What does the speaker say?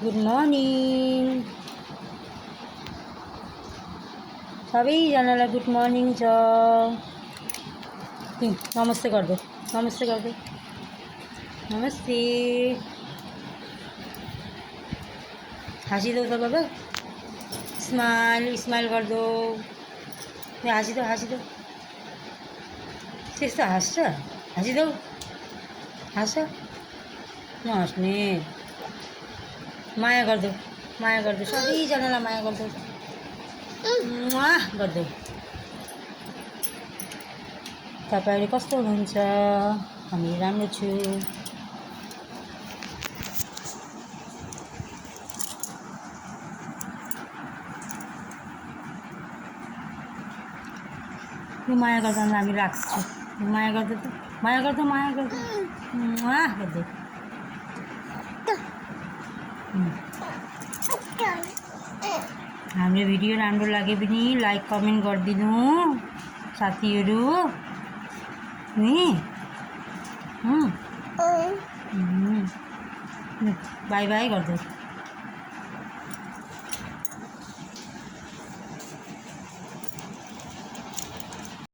Good morning सबैजनालाई good morning छ। नमस्ते गरिदेऊ, नमस्ते गरिदेऊ, नमस्ते। हाँसिदेऊ त बाबा, स्माइल स्माइल गरिदेऊ, हाँसिदेऊ हाँसिदेऊ, त्यस्तो हाँस्छ, हाँसिदेऊ, हाँस, नहाँस्ने, माया गरिदेऊ, माया गरिदेऊ, सबैजनालाई माया गरिदेऊ, गरिदेऊ। तपाईहरु कस्तो हुनुहुन्छ? हामी राम्रो छु। यो माया गर्दा हामी राख्छु, माया गर्दा त माया गर्दा माया गर्दा गरिदेऊ। हाम्रो भिडियो राम्रो लागे पनि लाइक कमेन्ट गरिदिनु साथीहरू नि। Bye bye गरिदेऊ।